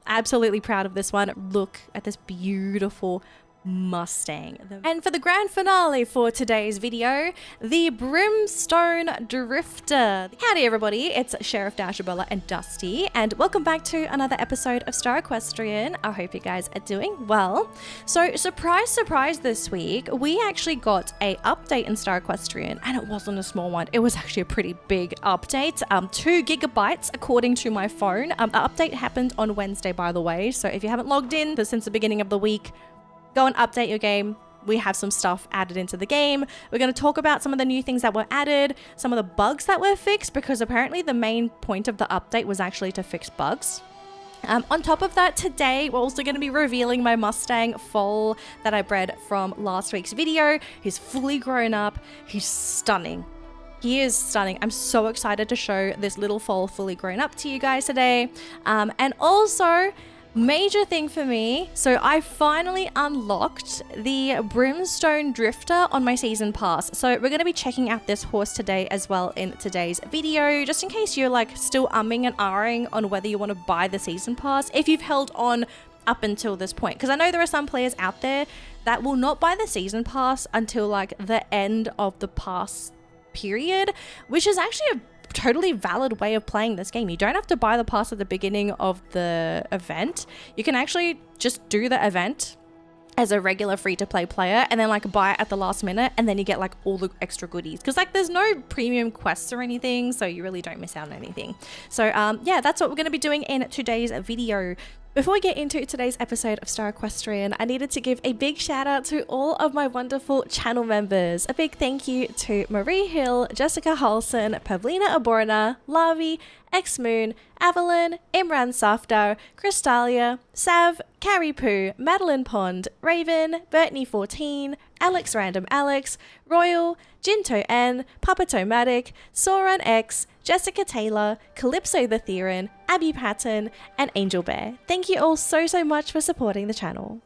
absolutely proud of this one. Look at this beautiful Mustang. And for the grand finale for today's video, the Brimstone Drifter. Howdy everybody, it's Sheriff Dashabella and Dusty, and welcome back to another episode of Star Equestrian. I hope you guys are doing well. So surprise, surprise, this week, we actually got a update in Star Equestrian, and it wasn't a small one. It was actually a pretty big update, 2 gigabytes according to my phone. The update happened on Wednesday, by the way, so if you haven't logged in since the beginning of the week, go and update your game. We have some stuff added into the game. We're going to talk about some of the new things that were added, some of the bugs that were fixed, because apparently the main point of the update was actually to fix bugs. On top of that, today we're also going to be revealing my Mustang Foal that I bred from last week's video. He's fully grown up. He's stunning. He is stunning. I'm so excited to show this little foal fully grown up to you guys today. And also, major thing for me, so I finally unlocked the Brimstone Drifter on my season pass. So we're going to be checking out this horse today as well in today's video, just in case you're like still umming and ahhing on whether you want to buy the season pass if you've held on up until this point, because I know there are some players out there that will not buy the season pass until like the end of the pass period, which is actually a totally valid way of playing this game. You don't have to buy the pass at the beginning of the event. You can actually just do the event as a regular free-to-play player and then like buy it at the last minute, and then you get like all the extra goodies, because like there's no premium quests or anything, so you really don't miss out on anything. So yeah, that's what we're going to be doing in today's video. Before we get into today's episode of Star Equestrian, I needed to give a big shout out to all of my wonderful channel members. A big thank you to Marie Hill, Jessica Halson, Pavlina Aborna, Lavi, X-Moon, Avalon, Imran Safdar, Crystalia, Sav, Carrie Poo, Madeline Pond, Raven, Bertney14, Alex Random Alex, Royal, Jinto N, Papatomatic, Soran X, Jessica Taylor, Calypso the Theron, Abby Patton, and Angel Bear. Thank you all so much for supporting the channel.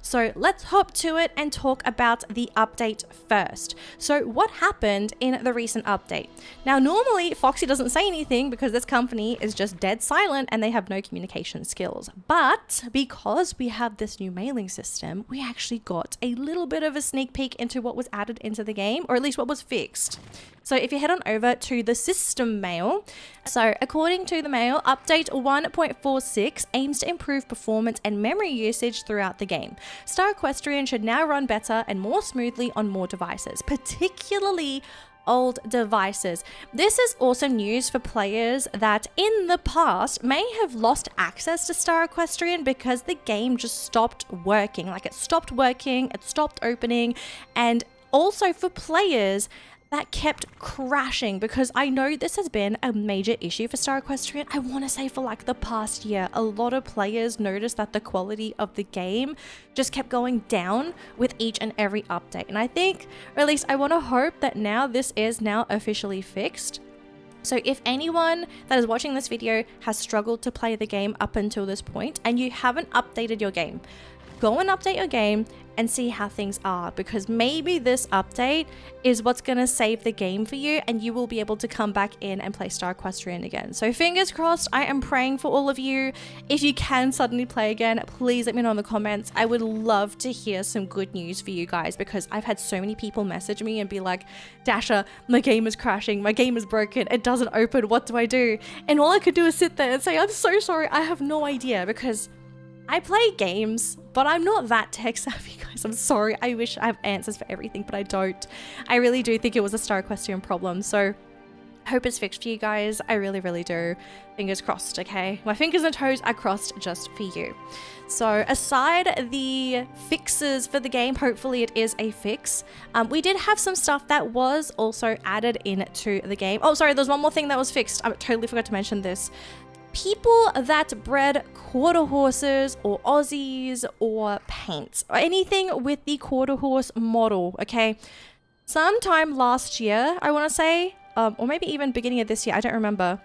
So let's hop to it and talk about the update first. So what happened in the recent update? Now, normally Foxy doesn't say anything because this company is just dead silent and they have no communication skills. But because we have this new mailing system, we actually got a little bit of a sneak peek into what was added into the game, or at least what was fixed. So if you head on over to the system mail, so according to the mail, update 1.46 aims to improve performance and memory usage throughout the game. Star Equestrian should now run better and more smoothly on more devices, particularly old devices. This is awesome news for players that in the past may have lost access to Star Equestrian because the game just stopped working. Like it stopped working, it stopped opening, and also for players that kept crashing, because I know this has been a major issue for Star Equestrian. I want to say for like the past year, a lot of players noticed that the quality of the game just kept going down with each and every update. And I think, or at least I want to hope that now this is now officially fixed. So if anyone that is watching this video has struggled to play the game up until this point and you haven't updated your game, go and update your game and see how things are, because maybe this update is what's going to save the game for you and you will be able to come back in and play Star Equestrian again. So fingers crossed. I am praying for all of you. If you can suddenly play again, please let me know in the comments. I would love to hear some good news for you guys, because I've had so many people message me and be like, Dasha, my game is crashing, my game is broken, it doesn't open, what do I do? And all I could do is sit there and say, I'm so sorry, I have no idea, because I play games, but I'm not that tech savvy, guys. I'm sorry. I wish I have answers for everything, but I don't. I really do think it was a Star Equestrian problem, so I hope it's fixed for you guys. I really, really do. Fingers crossed, okay? My fingers and toes are crossed just for you. So aside the fixes for the game, hopefully it is a fix. We did have some stuff that was also added into the game. Oh, sorry, there's one more thing that was fixed. I totally forgot to mention this. People that bred quarter horses or Aussies or paints or anything with the quarter horse model, okay? Sometime last year, I want to say, or maybe even beginning of this year, I don't remember,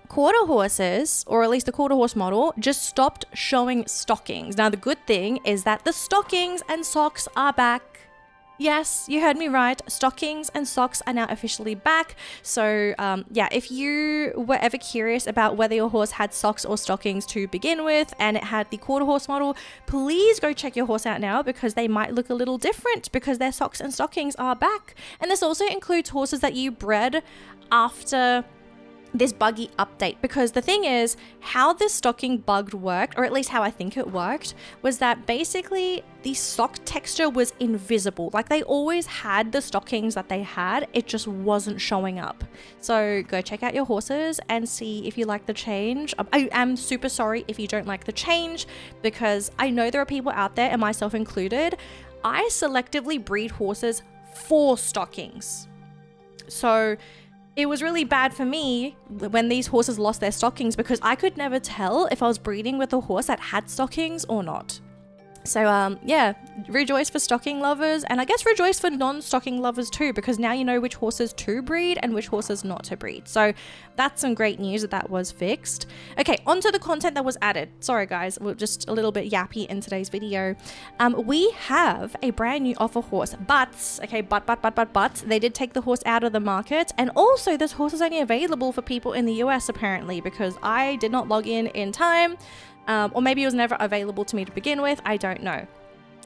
quarter horses, or at least the quarter horse model, just stopped showing stockings. Now, the good thing is that the stockings and socks are back. Yes, you heard me right. Stockings and socks are now officially back. So yeah, if you were ever curious about whether your horse had socks or stockings to begin with and it had the quarter horse model, please go check your horse out now because they might look a little different because their socks and stockings are back. And this also includes horses that you bred after this buggy update, because the thing is, how this stocking bug worked, or at least how I think it worked, was that basically the sock texture was invisible. Like they always had the stockings that they had, it just wasn't showing up. So go check out your horses and see if you like the change. I am super sorry if you don't like the change, because I know there are people out there, and myself included, I selectively breed horses for stockings. So it was really bad for me when these horses lost their stockings because I could never tell if I was breeding with a horse that had stockings or not. So yeah, rejoice for stocking lovers, and I guess rejoice for non-stocking lovers too, because now you know which horses to breed and which horses not to breed. So that's some great news that was fixed. Okay, on to the content that was added. Sorry guys, we're just a little bit yappy in today's video. We have a brand new offer horse, but they did take the horse out of the market, and also this horse is only available for people in the US apparently, because I did not log in time. Or maybe it was never available to me to begin with, I don't know.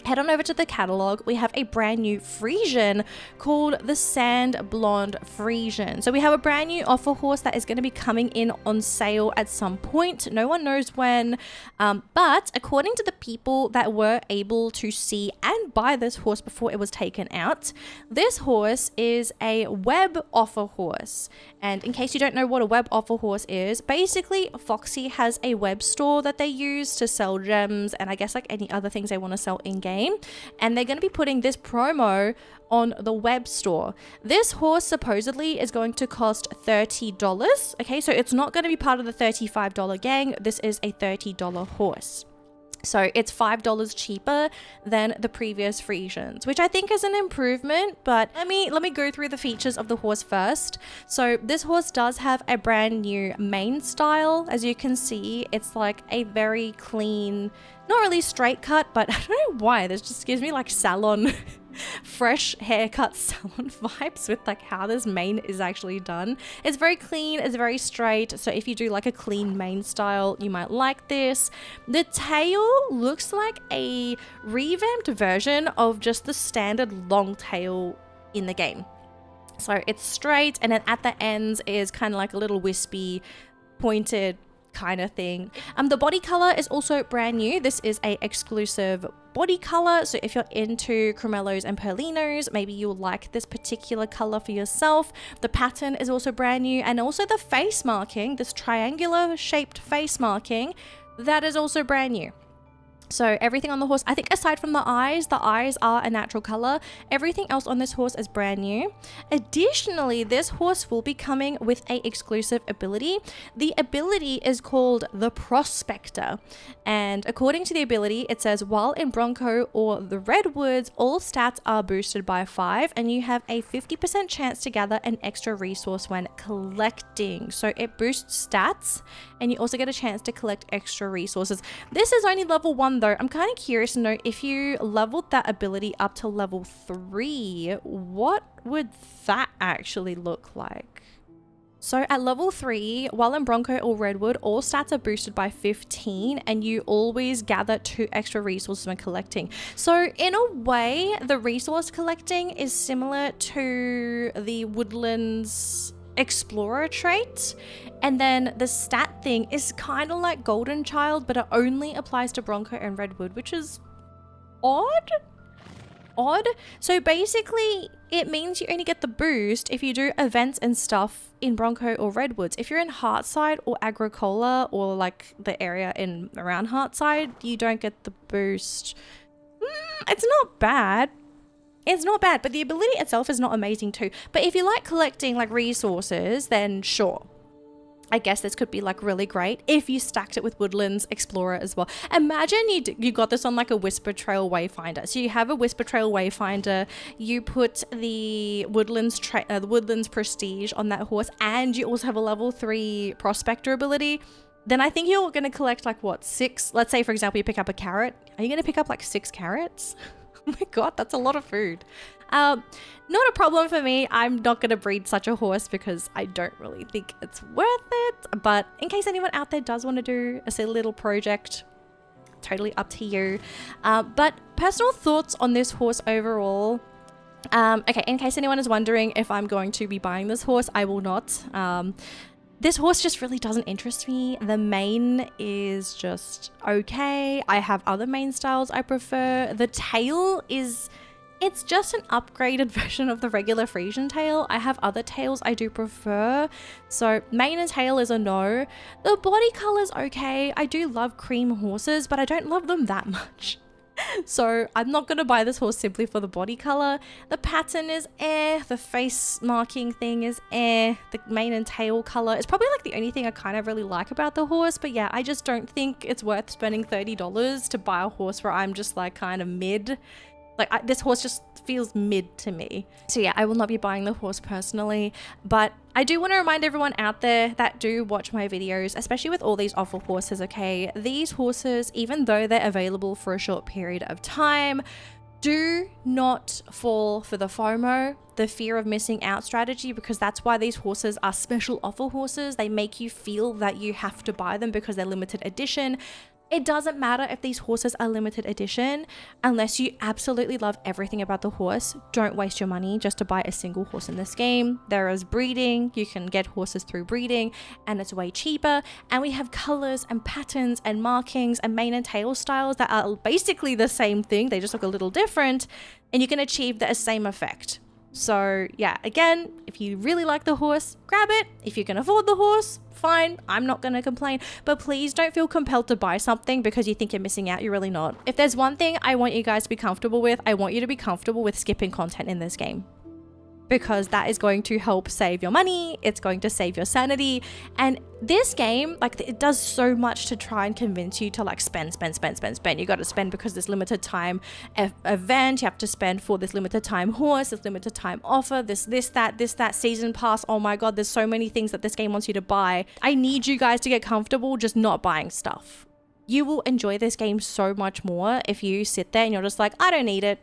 Head on over to the catalog. We have a brand new Friesian called the Sand Blonde Friesian. So we have a brand new offer horse that is going to be coming in on sale at some point. No one knows when, but according to the people that were able to see and buy this horse before it was taken out, this horse is a web offer horse. And in case you don't know what a web offer horse is, basically Foxy has a web store that they use to sell gems and I guess like any other things they want to sell in game. And they're going to be putting this promo on the web store. This horse supposedly is going to cost $30. Okay, so it's not going to be part of the $35 gang. This is a $30 horse. So it's $5 cheaper than the previous Friesians, which I think is an improvement, but let me go through the features of the horse first. So this horse does have a brand new mane style. As you can see, it's like a very clean, not really straight cut, but I don't know why, this just gives me like salon fresh haircut salon vibes with like how this mane is actually done. It's very clean, it's very straight, so if you do like a clean mane style, you might like this. The tail looks like a revamped version of just the standard long tail in the game. So it's straight, and then at the ends is kind of like a little wispy pointed kind of thing. The body color is also brand new. This is a exclusive body color, so if you're into Cremellos and Perlinos, maybe you'll like this particular color for yourself. The pattern is also brand new, and also the face marking, this triangular shaped face marking, that is also brand new. So everything on the horse, I think aside from the eyes are a natural color. Everything else on this horse is brand new. Additionally, this horse will be coming with an exclusive ability. The ability is called the Prospector. And according to the ability, it says while in Bronco or the Redwoods, all stats are boosted by 5 and you have a 50% chance to gather an extra resource when collecting. So it boosts stats and you also get a chance to collect extra resources. This is only level 1 though. I'm kind of curious to know if you leveled that ability up to level 3, what would that actually look like? So at level 3, while in Bronco or Redwood, all stats are boosted by 15 and you always gather 2 extra resources when collecting. So in a way, the resource collecting is similar to the Woodlands Explorer trait, and then the stat thing is kind of like Golden Child, but it only applies to Bronco and Redwood, which is odd. So basically it means you only get the boost if you do events and stuff in Bronco or Redwoods. If you're in Heartside or Agricola or like the area in around Heartside, you don't get the boost. It's not bad. It's not bad, but the ability itself is not amazing too. But if you like collecting like resources, then sure. I guess this could be like really great if you stacked it with Woodlands Explorer as well. Imagine you got this on like a Whisper Trail Wayfinder. So you have a Whisper Trail Wayfinder, you put the Woodlands Prestige on that horse, and you also have a level 3 Prospector ability. Then I think you're going to collect like what, 6? Let's say for example you pick up a carrot. Are you going to pick up like 6 carrots? Oh my god, that's a lot of food. Not a problem for me. I'm not going to breed such a horse because I don't really think it's worth it. But in case anyone out there does want to do a silly little project, totally up to you. But personal thoughts on this horse overall. Okay, in case anyone is wondering if I'm going to be buying this horse, I will not. This horse just really doesn't interest me. The mane is just okay. I have other mane styles I prefer. The tail is... it's just an upgraded version of the regular Frisian tail. I have other tails I do prefer. So mane and tail is a no. The body color's okay. I do love cream horses, but I don't love them that much. So I'm not going to buy this horse simply for the body color. The pattern is the face marking thing is the mane and tail color is probably like the only thing I kind of really like about the horse. But yeah, I just don't think it's worth spending $30 to buy a horse where I'm just like kind of mid. Like this horse just feels mid to me. So yeah, I will not be buying the horse personally, but I do want to remind everyone out there that do watch my videos, especially with all these offer horses, okay? These horses, even though they're available for a short period of time, do not fall for the FOMO, the fear of missing out strategy, because that's why these horses are special offer horses. They make you feel that you have to buy them because they're limited edition. It doesn't matter if these horses are limited edition, unless you absolutely love everything about the horse. Don't waste your money just to buy a single horse in this game. There is breeding. You can get horses through breeding and it's way cheaper. And we have colors and patterns and markings and mane and tail styles that are basically the same thing. They just look a little different and you can achieve the same effect. So yeah, again, if you really like the horse, grab it. If you can afford the horse, fine. I'm not going to complain, but please don't feel compelled to buy something because you think you're missing out. You're really not. If there's one thing I want you guys to be comfortable with, I want you to be comfortable with skipping content in this game, because that is going to help save your money. It's going to save your sanity. And this game, like, it does so much to try and convince you to like spend. You got to spend because this limited time event. You have to spend for this limited time horse, this limited time offer, this that season pass. Oh my God, there's so many things that this game wants you to buy. I need you guys to get comfortable just not buying stuff. You will enjoy this game so much more if you sit there and you're just like, I don't need it.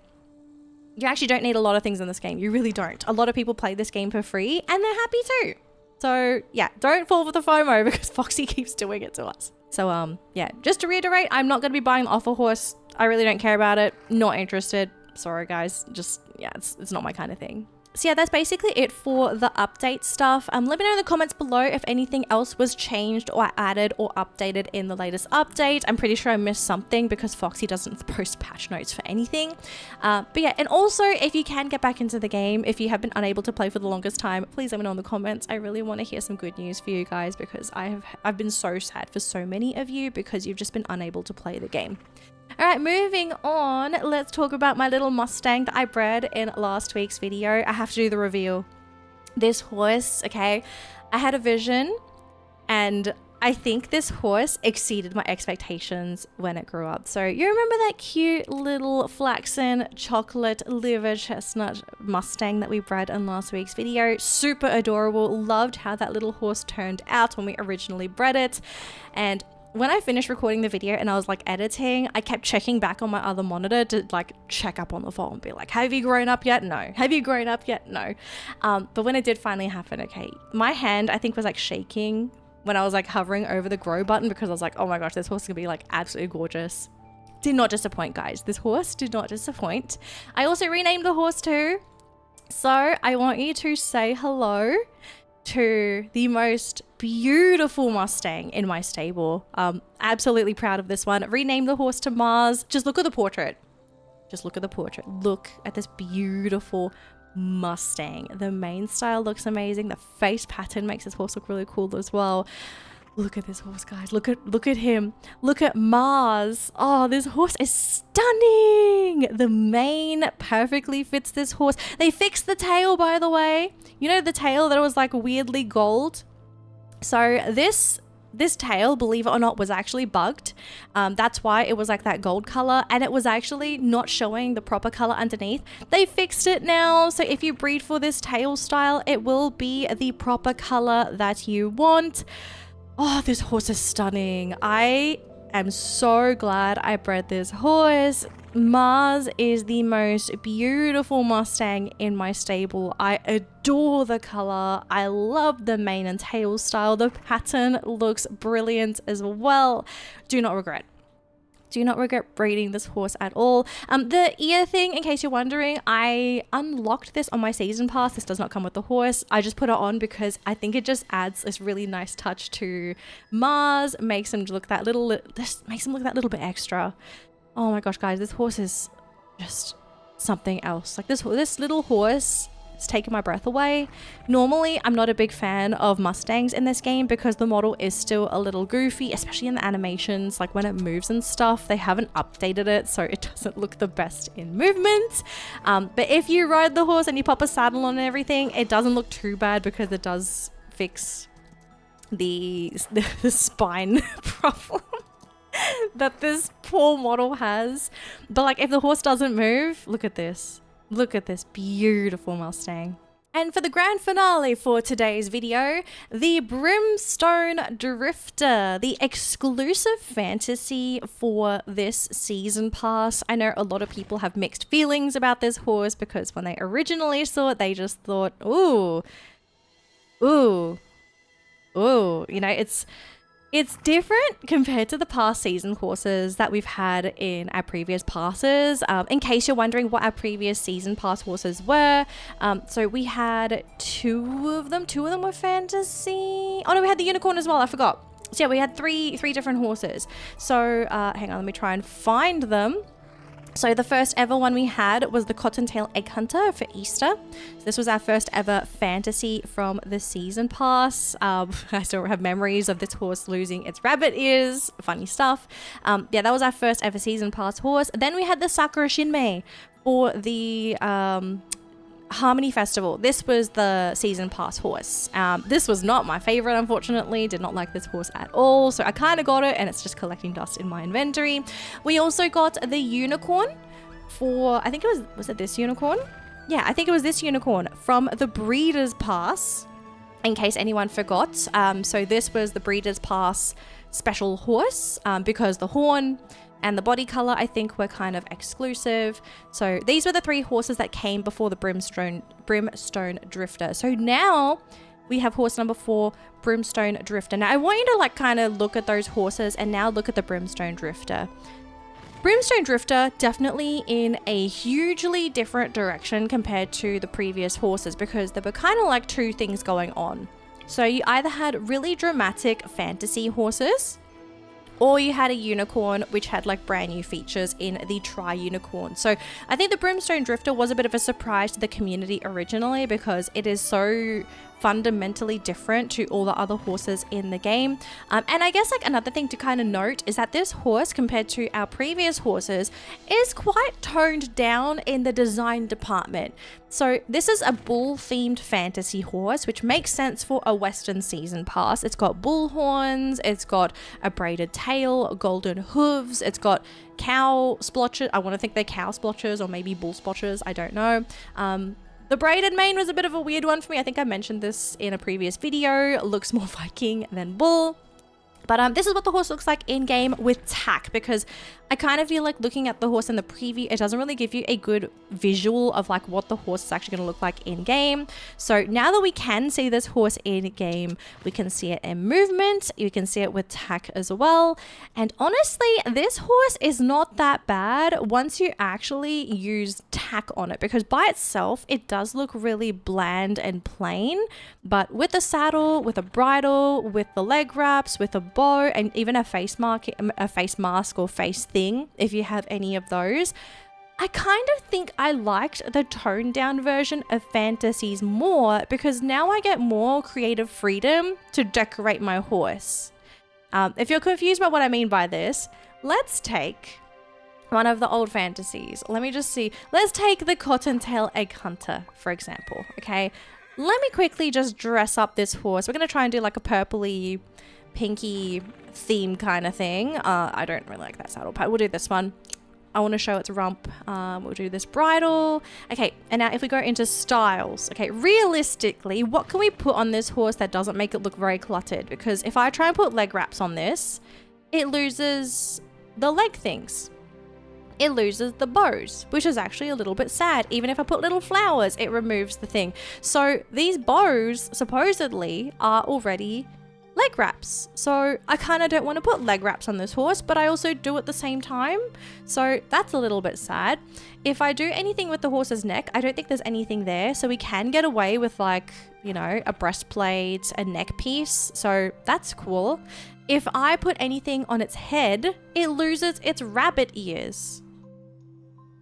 You actually don't need a lot of things in this game. You really don't. A lot of people play this game for free and they're happy too. So yeah, don't fall for the FOMO because Foxy keeps doing it to us. So yeah, just to reiterate, I'm not going to be buying the offer horse. I really don't care about it. Not interested. Sorry guys. Just, yeah, it's not my kind of thing. So yeah, that's basically it for the update stuff. Let me know in the comments below if anything else was changed or added or updated in the latest update. I'm pretty sure I missed something because Foxy doesn't post patch notes for anything. But yeah, and also if you can get back into the game, if you have been unable to play for the longest time, please let me know in the comments. I really want to hear some good news for you guys because I've been so sad for so many of you because you've just been unable to play the game. All right, moving on, let's talk about my little Mustang that I bred in last week's video. I have to do the reveal. This horse, okay, I had a vision and I think this horse exceeded my expectations when it grew up. So you remember that cute little flaxen chocolate liver chestnut Mustang that we bred in last week's video? Super adorable. Loved how that little horse turned out when we originally bred it. And when I finished recording the video and I was like editing, I kept checking back on my other monitor to like check up on the foal and be like, have you grown up yet? No. Have you grown up yet? No. But when it did finally happen, okay, my hand I think was like shaking when I was like hovering over the grow button because I was like, oh my gosh, this horse is gonna be like absolutely gorgeous. Did not disappoint, guys. This horse did not disappoint. I also renamed the horse too. So I want you to say hello to the most beautiful Mustang in my stable. Absolutely proud of this one. Renamed the horse to Mars. Just look at the portrait. Just look at the portrait. Look at this beautiful Mustang. The mane style looks amazing. The face pattern makes this horse look really cool as well. Look at this horse, guys. Look at him. Look at Mars. Oh, this horse is stunning. The mane perfectly fits this horse. They fixed the tail, by the way. You know the tail that was like weirdly gold? So this tail, believe it or not, was actually bugged. That's why it was like that gold color and it was actually not showing the proper color underneath. They fixed it now. So if you breed for this tail style, it will be the proper color that you want. Oh, this horse is stunning. I am so glad I bred this horse. Mars is the most beautiful Mustang in my stable. I adore the color. I love the mane and tail style. The pattern looks brilliant as well. Do not regret. Do not regret breeding this horse at all. The ear thing, in case you're wondering, I unlocked this on my season pass. This does not come with the horse. I just put it on because I think it just adds this really nice touch to Mars. Makes him look that little, just makes him look that little bit extra. Oh my gosh, guys, this horse is just something else. Like this little horse, it's taken my breath away. Normally, I'm not a big fan of Mustangs in this game because the model is still a little goofy, especially in the animations. Like when it moves and stuff, they haven't updated it, so it doesn't look the best in movement. But if you ride the horse and you pop a saddle on and everything, it doesn't look too bad because it does fix the spine problem that this poor model has. But like if the horse doesn't move, look at this. Look at this beautiful Mustang. And for the grand finale for today's video, the Brimstone Drifter, the exclusive fantasy for this season pass. I know a lot of people have mixed feelings about this horse because when they originally saw it, they just thought, ooh, you know, it's different compared to the past season horses that we've had in our previous passes. In case you're wondering what our previous season pass horses were, so we had two of them. Two of them were fantasy. Oh no, we had the unicorn as well. I forgot. So yeah, we had three different horses. So hang on, let me try and find them. So the first ever one we had was the Cottontail Egg Hunter for Easter. So this was our first ever fantasy from the season pass. I still have memories of this horse losing its rabbit ears. Funny stuff. Yeah, that was our first ever season pass horse. Then we had the Sakura Shinmei for the Harmony Festival. This was the season pass horse. This was not my favorite, unfortunately. Did not like this horse at all. So I kind of got it and it's just collecting dust in my inventory. We also got the unicorn for, I think it was it this unicorn? Yeah, I think it was this unicorn from the Breeders' Pass, in case anyone forgot. So this was the Breeders' Pass special horse because the horn and the body color, I think, were kind of exclusive. So these were the three horses that came before the Brimstone Drifter. So now we have horse number 4, Brimstone Drifter. Now I want you to like kind of look at those horses and now look at the Brimstone Drifter. Brimstone Drifter definitely in a hugely different direction compared to the previous horses because there were kind of like two things going on. So you either had really dramatic fantasy horses, or you had a unicorn which had like brand new features in the tri-unicorn. So I think the Brimstone Drifter was a bit of a surprise to the community originally because it is so fundamentally different to all the other horses in the game. And I guess like another thing to kind of note is that this horse compared to our previous horses is quite toned down in the design department. So this is a bull themed fantasy horse, which makes sense for a Western season pass. It's got bull horns, it's got a braided tail, golden hooves, it's got cow splotches. I want to think they're cow splotches or maybe bull splotches. I don't know. The braided mane was a bit of a weird one for me. I think I mentioned this in a previous video. It looks more Viking than bull. But this is what the horse looks like in game with tack, because I kind of feel like looking at the horse in the preview, it doesn't really give you a good visual of like what the horse is actually going to look like in game. So now that we can see this horse in game, we can see it in movement, you can see it with tack as well. And honestly, this horse is not that bad once you actually use tack on it, because by itself, it does look really bland and plain. But with the saddle, with a bridle, with the leg wraps, with a bow, and even a face mask or face thing, if you have any of those, I kind of think I liked the toned down version of Fantasies more, because now I get more creative freedom to decorate my horse. If you're confused about what I mean by this, let's take one of the old fantasies. Let me just see. Let's take the Cottontail Egg Hunter, for example. Okay, let me quickly just dress up this horse. We're going to try and do like a purpley, pinky theme kind of thing. I don't really like that saddle part. We'll do this one. I want to show its rump. We'll do this bridle. Okay, and now if we go into styles, okay, realistically, what can we put on this horse that doesn't make it look very cluttered? Because if I try and put leg wraps on this, it loses the leg things. it loses the bows, which is actually a little bit sad. Even if I put little flowers, it removes the thing. So these bows supposedly are already leg wraps. So I kind of don't want to put leg wraps on this horse, but I also do at the same time. So that's a little bit sad. If I do anything with the horse's neck, I don't think there's anything there. So we can get away with like, you know, a breastplate, a neck piece. So that's cool. If I put anything on its head, it loses its rabbit ears,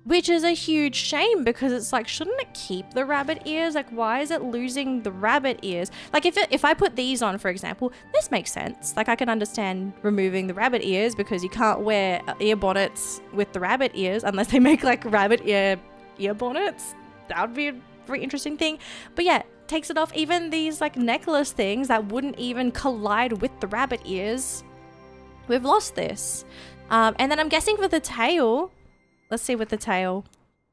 which is a huge shame because it's like, shouldn't it keep the rabbit ears? Like, why is it losing the rabbit ears? Like if I put these on, for example, this makes sense. Like I can understand removing the rabbit ears because you can't wear ear bonnets with the rabbit ears unless they make like rabbit ear bonnets. That would be a very interesting thing. But yeah, takes it off. Even these like necklace things that wouldn't even collide with the rabbit ears, we've lost this. And then I'm guessing for the tail, let's see with the tail,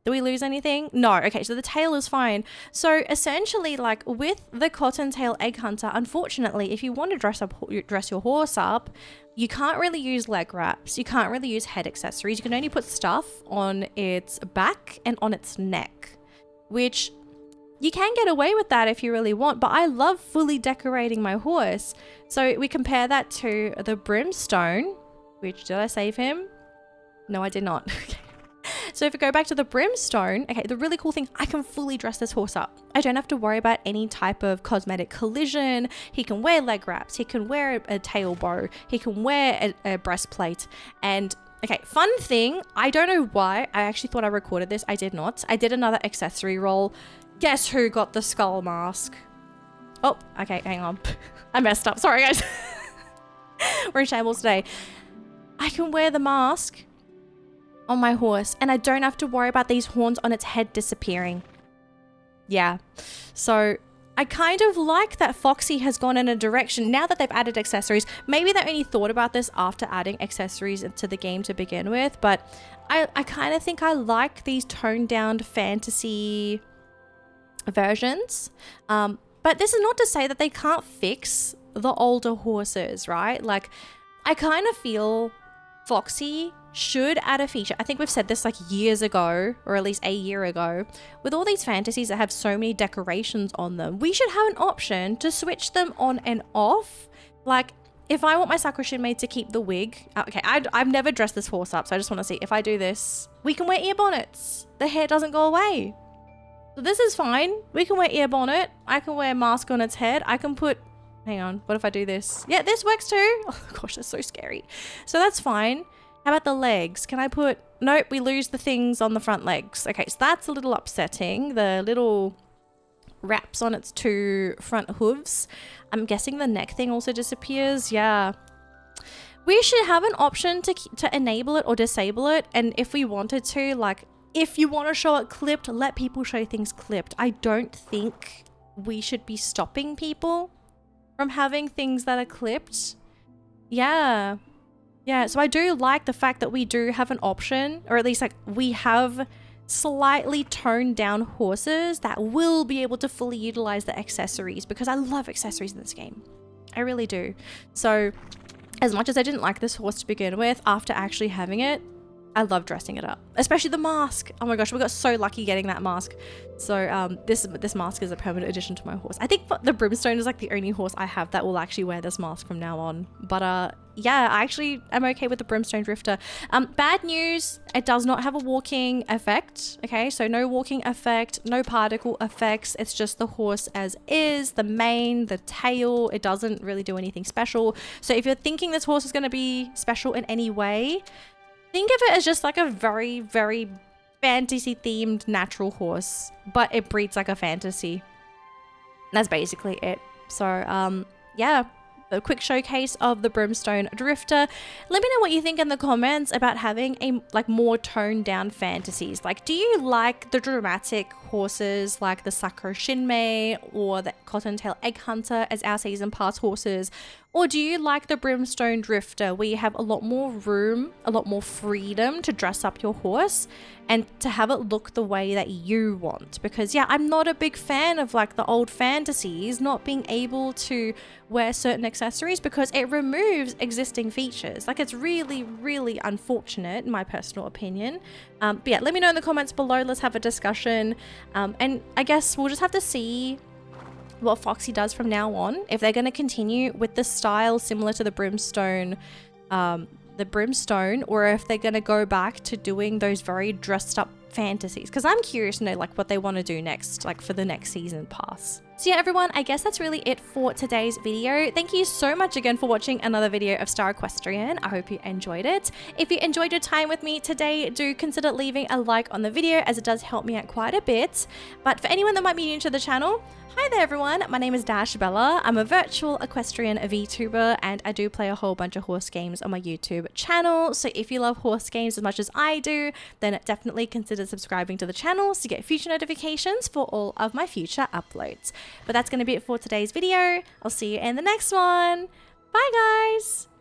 do we lose anything? No. Okay, so the tail is fine. So essentially, like with the cottontail egg hunter, unfortunately, if you want to dress your horse up, you can't really use leg wraps. You can't really use head accessories. You can only put stuff on its back and on its neck, which you can get away with that if you really want, but I love fully decorating my horse. So we compare that to the Brimstone, which, did I save him? No, I did not. So if we go back to the Brimstone, okay, the really cool thing, I can fully dress this horse up. I don't have to worry about any type of cosmetic collision. He can wear leg wraps. He can wear a tail bow. He can wear a breastplate. And okay, fun thing, I don't know why. I actually thought I recorded this. I did not. I did another accessory roll. Guess who got the skull mask? Oh, okay, hang on. I messed up. Sorry, guys. We're in shambles today. I can wear the mask on my horse and I don't have to worry about these horns on its head disappearing. Yeah. So I kind of like that Foxy has gone in a direction now that they've added accessories. Maybe they only thought about this after adding accessories into the game to begin with, but I kind of think I like these toned down fantasy versions. But this is not to say that they can't fix the older horses, right? Like I kind of feel Foxy should add a feature. I think we've said this like years ago, or at least a year ago, with all these fantasies that have so many decorations on them, we should have an option to switch them on and off. Like if I want my Sakurashin maid to keep the wig, okay, I've never dressed this horse up, so I just want to see if I do this, we can wear ear bonnets. The hair doesn't go away. So this is fine. We can wear ear bonnet. I can wear a mask on its head. I can put, hang on, what if I do this? Yeah, this works too. Oh gosh, that's so scary. So that's fine. How about the legs? Can I put, nope, we lose the things on the front legs. Okay, so that's a little upsetting. The little wraps on its two front hooves. I'm guessing the neck thing also disappears. Yeah. We should have an option to enable it or disable it. And if we wanted to, like, if you want to show it clipped, let people show things clipped. I don't think we should be stopping people from having things that are clipped. Yeah. Yeah, so I do like the fact that we do have an option, or at least like we have slightly toned down horses that will be able to fully utilize the accessories, because I love accessories in this game. I really do. So as much as I didn't like this horse to begin with, after actually having it, I love dressing it up, especially the mask. Oh my gosh, we got so lucky getting that mask. So this mask is a permanent addition to my horse. I think the Brimstone is like the only horse I have that will actually wear this mask from now on. But yeah, I actually am okay with the Brimstone Drifter. Bad news, it does not have a walking effect. Okay, so no walking effect, no particle effects. It's just the horse as is, the mane, the tail. It doesn't really do anything special. So if you're thinking this horse is going to be special in any way, think of it as just like a very, very fantasy themed natural horse, but it breeds like a fantasy. That's basically it. So yeah, a quick showcase of the Brimstone Drifter. Let me know what you think in the comments about having a like more toned down fantasies. Like, do you like the dramatic horses like the Sakura Shinmei or the Cottontail Egg Hunter as our season pass horses? Or do you like the Brimstone Drifter, where you have a lot more room, a lot more freedom to dress up your horse and to have it look the way that you want? Because yeah, I'm not a big fan of like the old fantasies not being able to wear certain accessories because it removes existing features. Like, it's really, really unfortunate in my personal opinion. But yeah, let me know in the comments below. Let's have a discussion. And I guess we'll just have to see what Foxy does from now on, if they're going to continue with the style similar to the Brimstone, or if they're going to go back to doing those very dressed up fantasies, because I'm curious to know like what they want to do next, like for the next season pass. So yeah, everyone, I guess that's really it for today's video. Thank you so much again for watching another video of Star Equestrian. I hope you enjoyed it. If you enjoyed your time with me today, do consider leaving a like on the video, as it does help me out quite a bit. But for anyone that might be new to the channel, hi there everyone, my name is Dashabella. I'm a virtual equestrian VTuber, and I do play a whole bunch of horse games on my YouTube channel. So if you love horse games as much as I do, then definitely consider subscribing to the channel to get future notifications for all of my future uploads. But that's going to be it for today's video. I'll see you in the next one. Bye guys!